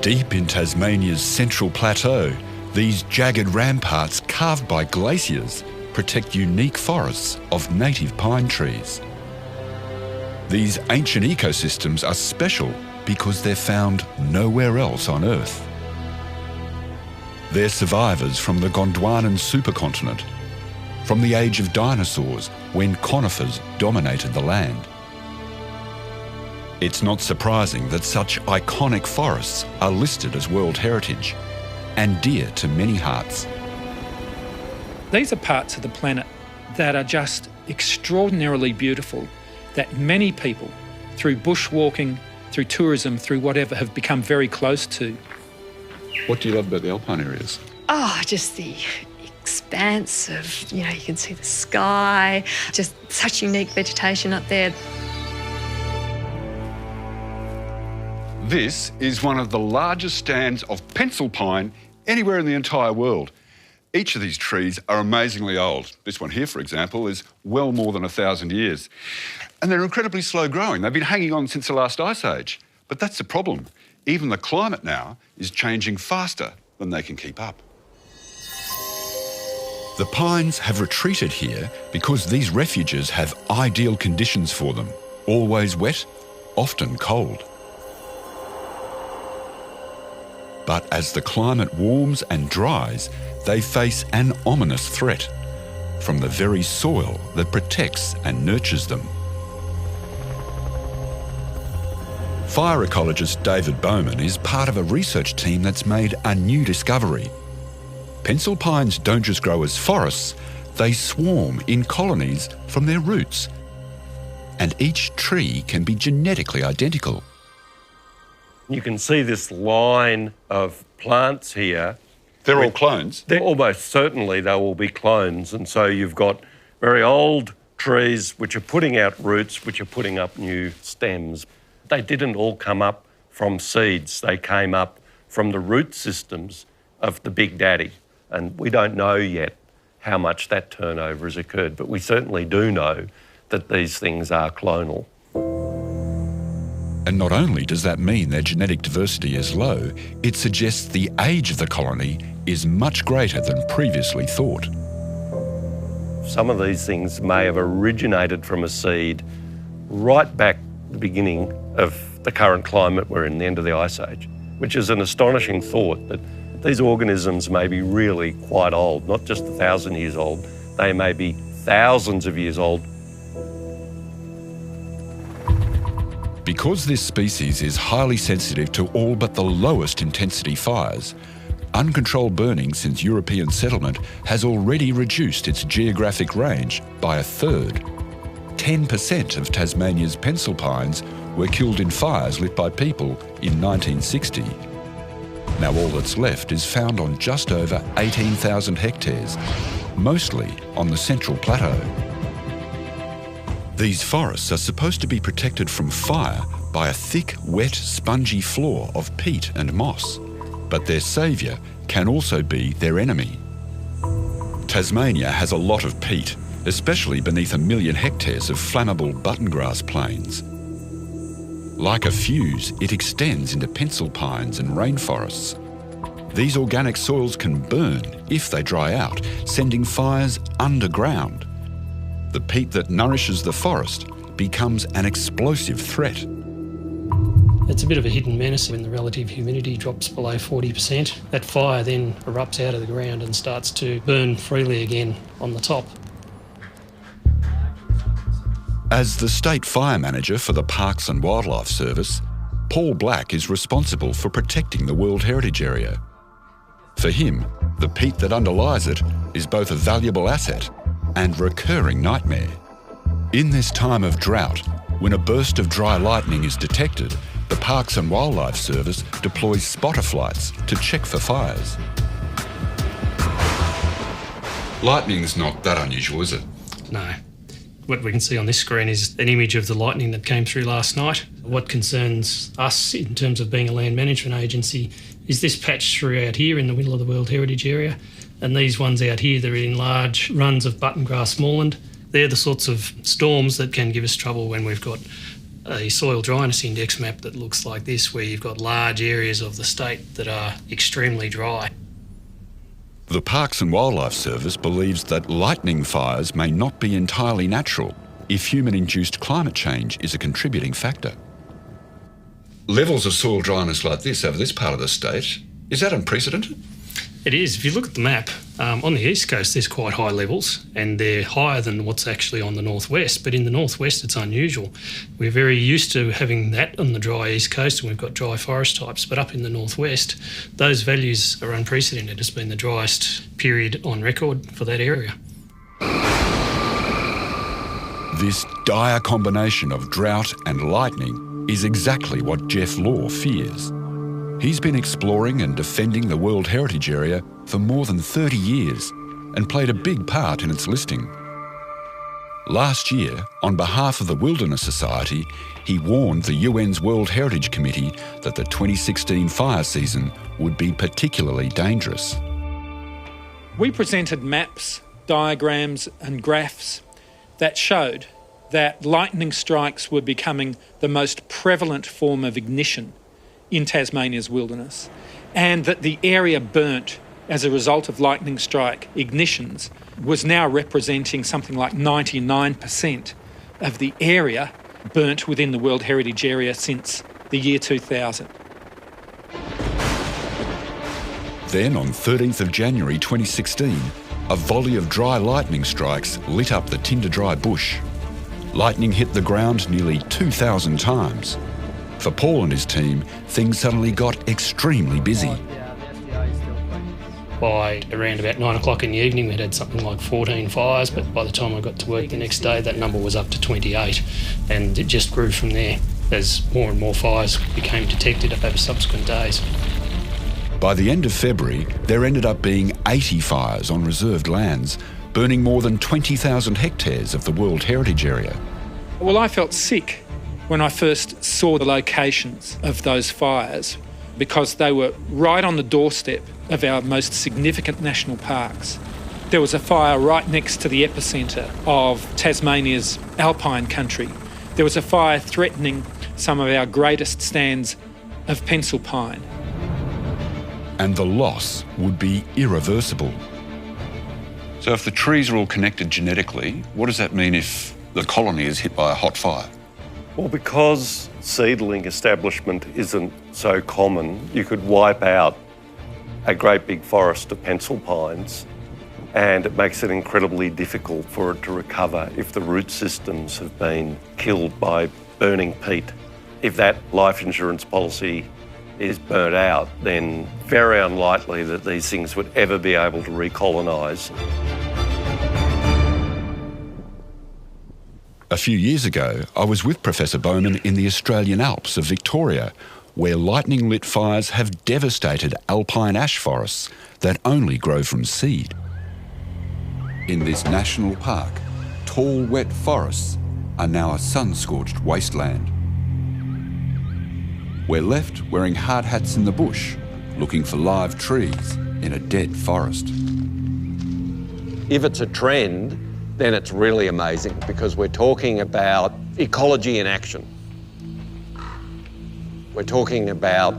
Deep in Tasmania's central plateau, these jagged ramparts carved by glaciers protect unique forests of native pine trees. These ancient ecosystems are special because they're found nowhere else on Earth. They're survivors from the Gondwanan supercontinent, from the age of dinosaurs when conifers dominated the land. It's not surprising that such iconic forests are listed as World Heritage and dear to many hearts. These are parts of the planet that are just extraordinarily beautiful, that many people, through bushwalking, through tourism, through whatever, have become very close to. What do you love about the alpine areas? Oh, just the expanse of, you can see the sky, just such unique vegetation up there. This is one of the largest stands of pencil pine anywhere in the entire world. Each of these trees are amazingly old. This one here, for example, is well more than 1,000 years. And they're incredibly slow growing. They've been hanging on since the last ice age. But that's the problem. Even the climate now is changing faster than they can keep up. The pines have retreated here because these refuges have ideal conditions for them. Always wet, often cold. But as the climate warms and dries, they face an ominous threat from the very soil that protects and nurtures them. Fire ecologist David Bowman is part of a research team that's made a new discovery. Pencil pines don't just grow as forests, they swarm in colonies from their roots. And each tree can be genetically identical. You can see this line of plants here. They're all clones? Almost certainly they will be clones. And so you've got very old trees which are putting out roots, which are putting up new stems. They didn't all come up from seeds. They came up from the root systems of the Big Daddy. And we don't know yet how much that turnover has occurred, but we certainly do know that these things are clonal. And not only does that mean their genetic diversity is low, it suggests the age of the colony is much greater than previously thought. Some of these things may have originated from a seed right back at the beginning of the current climate we're in, the end of the Ice Age, which is an astonishing thought that these organisms may be really quite old, not just 1,000 years old, they may be thousands of years old. Because this species is highly sensitive to all but the lowest intensity fires, uncontrolled burning since European settlement has already reduced its geographic range by a third. 10% of Tasmania's pencil pines were killed in fires lit by people in 1960. Now all that's left is found on just over 18,000 hectares, mostly on the Central Plateau. These forests are supposed to be protected from fire by a thick, wet, spongy floor of peat and moss. But their saviour can also be their enemy. Tasmania has a lot of peat, especially beneath 1 million hectares of flammable buttongrass plains. Like a fuse, it extends into pencil pines and rainforests. These organic soils can burn if they dry out, sending fires underground. The peat that nourishes the forest becomes an explosive threat. It's a bit of a hidden menace when the relative humidity drops below 40%. That fire then erupts out of the ground and starts to burn freely again on the top. As the State Fire Manager for the Parks and Wildlife Service, Paul Black is responsible for protecting the World Heritage Area. For him, the peat that underlies it is both a valuable asset and recurring nightmare. In this time of drought, when a burst of dry lightning is detected, the Parks and Wildlife Service deploys spotter flights to check for fires. Lightning's not that unusual, is it? No. What we can see on this screen is an image of the lightning that came through last night. What concerns us in terms of being a land management agency is this patch through out here in the middle of the World Heritage Area, and these ones out here that are in large runs of buttongrass moorland. They're the sorts of storms that can give us trouble when we've got a soil dryness index map that looks like this, where you've got large areas of the state that are extremely dry. The Parks and Wildlife Service believes that lightning fires may not be entirely natural if human-induced climate change is a contributing factor. Levels of soil dryness like this over this part of the state, is that unprecedented? It is. If you look at the map, on the east coast there's quite high levels, and they're higher than what's actually on the northwest, but in the northwest it's unusual. We're very used to having that on the dry east coast, and we've got dry forest types, but up in the northwest those values are unprecedented. It's been the driest period on record for that area. This dire combination of drought and lightning is exactly what Jeff Law fears. He's been exploring and defending the World Heritage Area for more than 30 years and played a big part in its listing. Last year, on behalf of the Wilderness Society, he warned the UN's World Heritage Committee that the 2016 fire season would be particularly dangerous. We presented maps, diagrams and graphs that showed that lightning strikes were becoming the most prevalent form of ignition in Tasmania's wilderness, and that the area burnt as a result of lightning strike ignitions was now representing something like 99% of the area burnt within the World Heritage Area since the year 2000. Then on 13th of January 2016, a volley of dry lightning strikes lit up the tinder-dry bush. Lightning hit the ground nearly 2,000 times. For Paul and his team, things suddenly got extremely busy. By around about 9 o'clock in the evening, we'd had something like 14 fires, but by the time I got to work the next day, that number was up to 28, and it just grew from there as more and more fires became detected over subsequent days. By the end of February, there ended up being 80 fires on reserved lands, burning more than 20,000 hectares of the World Heritage Area. Well, I felt sick when I first saw the locations of those fires, because they were right on the doorstep of our most significant national parks. There was a fire right next to the epicentre of Tasmania's alpine country. There was a fire threatening some of our greatest stands of pencil pine. And the loss would be irreversible. So if the trees are all connected genetically, what does that mean if the colony is hit by a hot fire? Well, because seedling establishment isn't so common, you could wipe out a great big forest of pencil pines, and it makes it incredibly difficult for it to recover if the root systems have been killed by burning peat. If that life insurance policy is burnt out, then very unlikely that these things would ever be able to recolonise. A few years ago, I was with Professor Bowman in the Australian Alps of Victoria, where lightning-lit fires have devastated alpine ash forests that only grow from seed. In this national park, tall, wet forests are now a sun-scorched wasteland. We're left wearing hard hats in the bush, looking for live trees in a dead forest. If it's a trend, then it's really amazing, because we're talking about ecology in action. We're talking about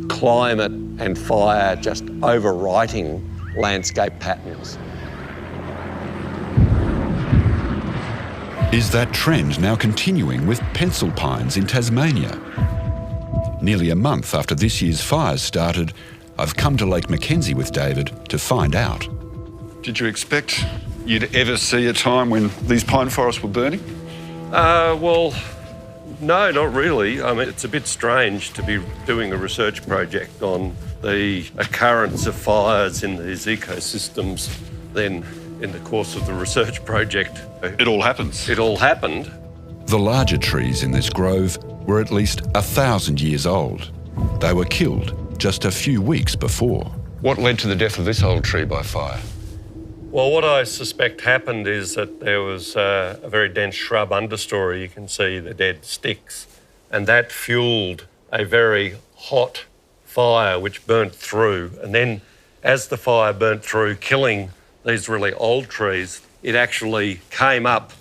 climate and fire just overwriting landscape patterns. Is that trend now continuing with pencil pines in Tasmania? Nearly a month after this year's fires started, I've come to Lake Mackenzie with David to find out. Did you expect you'd ever see a time when these pine forests were burning? Well, no, not really. I mean, it's a bit strange to be doing a research project on the occurrence of fires in these ecosystems. Then, in the course of the research project, It all happens. it all happened. The larger trees in this grove were at least 1,000 years old. They were killed just a few weeks before. What led to the death of this old tree by fire? Well, what I suspect happened is that there was a very dense shrub understory. You can see the dead sticks, and that fueled a very hot fire which burnt through. And then as the fire burnt through, killing these really old trees, it actually came up,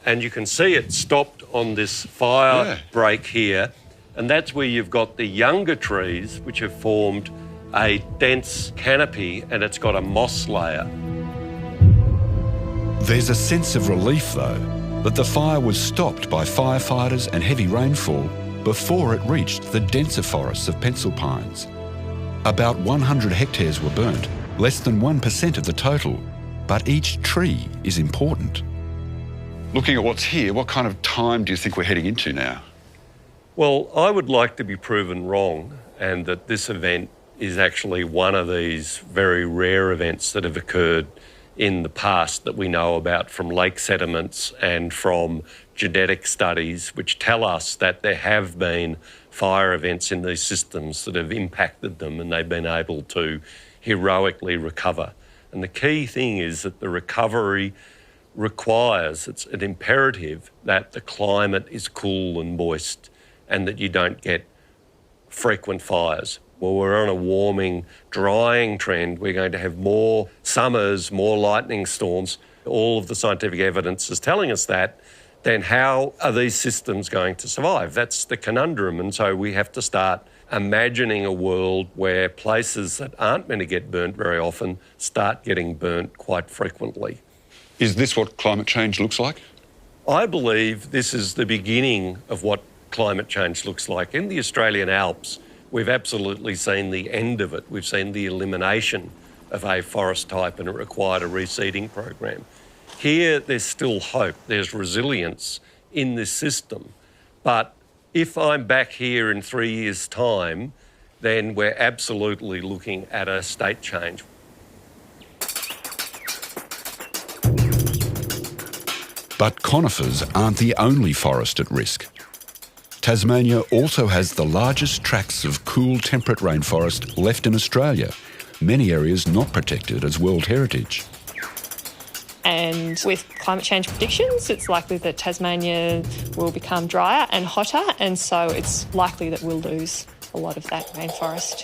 and you can see it stopped on this fire break here, and that's where you've got the younger trees which have formed a dense canopy and it's got a moss layer. There's a sense of relief, though, that the fire was stopped by firefighters and heavy rainfall before it reached the denser forests of pencil pines. About 100 hectares were burnt, less than 1% of the total, but each tree is important. Looking at what's here, what kind of time do you think we're heading into now? Well, I would like to be proven wrong and that this event is actually one of these very rare events that have occurred in the past that we know about from lake sediments and from genetic studies which tell us that there have been fire events in these systems that have impacted them and they've been able to heroically recover. And the key thing is that the recovery requires, it's an imperative that the climate is cool and moist and that you don't get frequent fires. Well, we're on a warming, drying trend. We're going to have more summers, more lightning storms. All of the scientific evidence is telling us that. Then how are these systems going to survive? That's the conundrum. And so we have to start imagining a world where places that aren't going to get burnt very often start getting burnt quite frequently. Is this what climate change looks like? I believe this is the beginning of what climate change looks like. In the Australian Alps, we've absolutely seen the end of it. We've seen the elimination of a forest type and it required a reseeding program. Here, there's still hope. There's resilience in this system. But if I'm back here in 3 years' time, then we're absolutely looking at a state change. But conifers aren't the only forest at risk. Tasmania also has the largest tracts of cool temperate rainforest left in Australia, many areas not protected as World Heritage. And with climate change predictions, it's likely that Tasmania will become drier and hotter, and so it's likely that we'll lose a lot of that rainforest.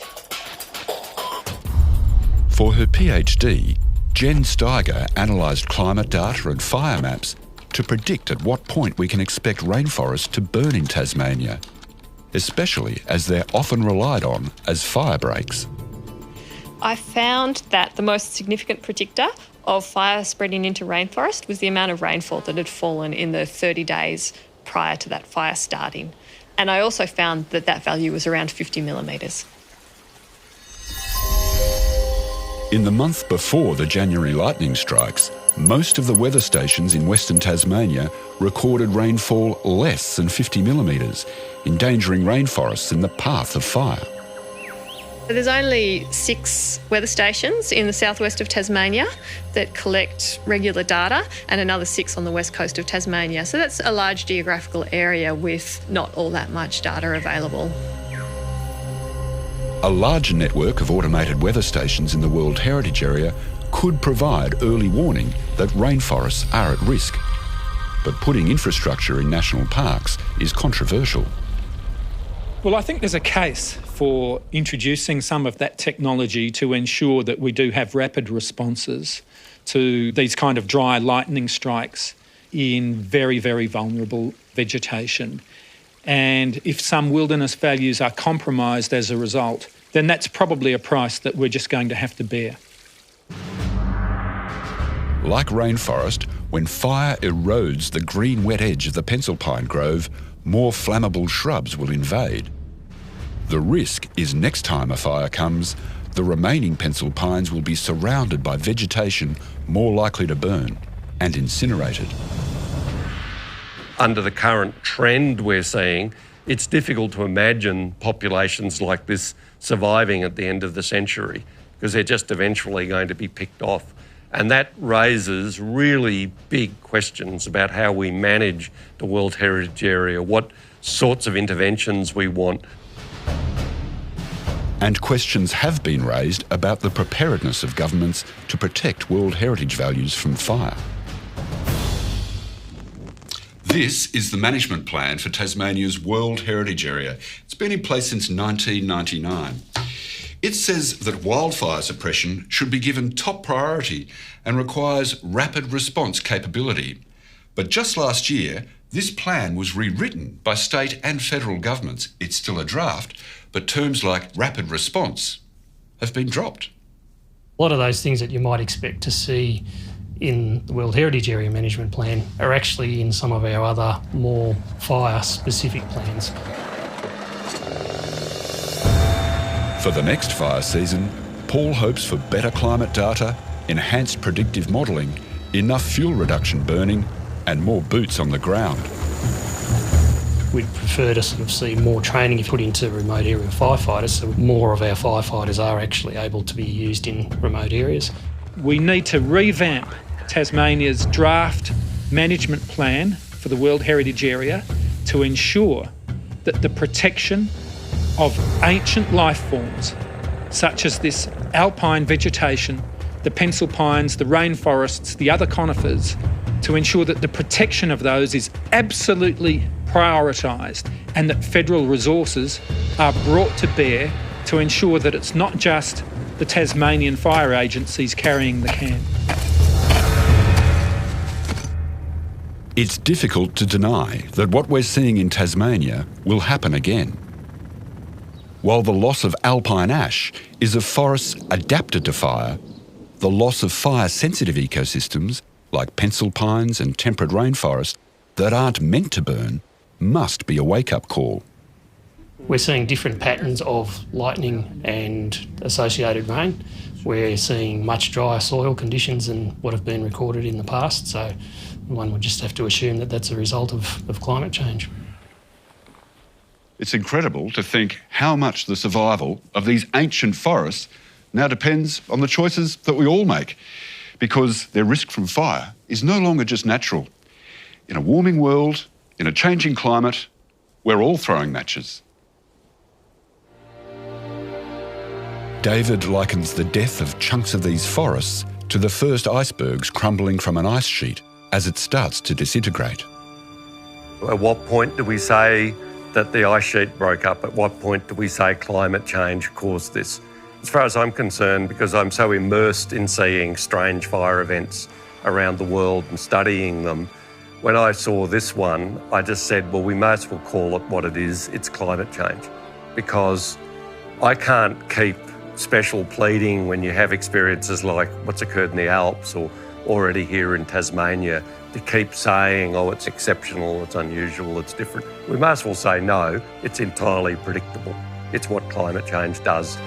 For her PhD, Jen Steiger analysed climate data and fire maps to predict at what point we can expect rainforests to burn in Tasmania, especially as they're often relied on as fire breaks. I found that the most significant predictor of fire spreading into rainforest was the amount of rainfall that had fallen in the 30 days prior to that fire starting. And I also found that that value was around 50 millimetres. In the month before the January lightning strikes, most of the weather stations in Western Tasmania recorded rainfall less than 50 millimetres, endangering rainforests in the path of fire. There's only 6 weather stations in the southwest of Tasmania that collect regular data and another 6 on the west coast of Tasmania. So that's a large geographical area with not all that much data available. A larger network of automated weather stations in the World Heritage Area could provide early warning that rainforests are at risk. But putting infrastructure in national parks is controversial. Well, I think there's a case for introducing some of that technology to ensure that we do have rapid responses to these kind of dry lightning strikes in very, very vulnerable vegetation. And if some wilderness values are compromised as a result, then that's probably a price that we're just going to have to bear. Like rainforest, when fire erodes the green wet edge of the pencil pine grove, more flammable shrubs will invade. The risk is next time a fire comes, the remaining pencil pines will be surrounded by vegetation more likely to burn and incinerated. Under the current trend we're seeing, it's difficult to imagine populations like this surviving at the end of the century because they're just eventually going to be picked off. And that raises really big questions about how we manage the World Heritage Area, what sorts of interventions we want. And questions have been raised about the preparedness of governments to protect World Heritage values from fire. This is the management plan for Tasmania's World Heritage Area. It's been in place since 1999. It says that wildfire suppression should be given top priority and requires rapid response capability. But just last year, This plan was rewritten by state and federal governments. It's still a draft, but terms like rapid response have been dropped. A lot of those things that you might expect to see in the World Heritage Area Management Plan are actually in some of our other more fire-specific plans. For the next fire season, Paul hopes for better climate data, enhanced predictive modelling, enough fuel reduction burning, and more boots on the ground. We'd prefer to sort of see more training put into remote area firefighters, so more of our firefighters are actually able to be used in remote areas. We need to revamp Tasmania's draft management plan for the World Heritage Area to ensure that the protection of ancient life forms, such as this alpine vegetation, the pencil pines, the rainforests, the other conifers, to ensure that the protection of those is absolutely prioritised and that federal resources are brought to bear to ensure that it's not just the Tasmanian fire agencies carrying the can. It's difficult to deny that what we're seeing in Tasmania will happen again. While the loss of alpine ash is of forests adapted to fire, the loss of fire-sensitive ecosystems, like pencil pines and temperate rainforest, that aren't meant to burn, must be a wake-up call. We're seeing different patterns of lightning and associated rain. We're seeing much drier soil conditions than what have been recorded in the past, so one would just have to assume that that's a result of climate change. It's incredible to think how much the survival of these ancient forests now depends on the choices that we all make, because their risk from fire is no longer just natural. In a warming world, in a changing climate, we're all throwing matches. David likens the death of chunks of these forests to the first icebergs crumbling from an ice sheet as it starts to disintegrate. At what point do we say that the ice sheet broke up? At what point do we say climate change caused this? As far as I'm concerned, because I'm so immersed in seeing strange fire events around the world and studying them, when I saw this one, I just said, well, we may as well call it what it is. It's climate change. Because I can't keep special pleading when you have experiences like what's occurred in the Alps or already here in Tasmania to keep saying, oh, it's exceptional, it's unusual, it's different. We may as well say, no, it's entirely predictable. It's what climate change does.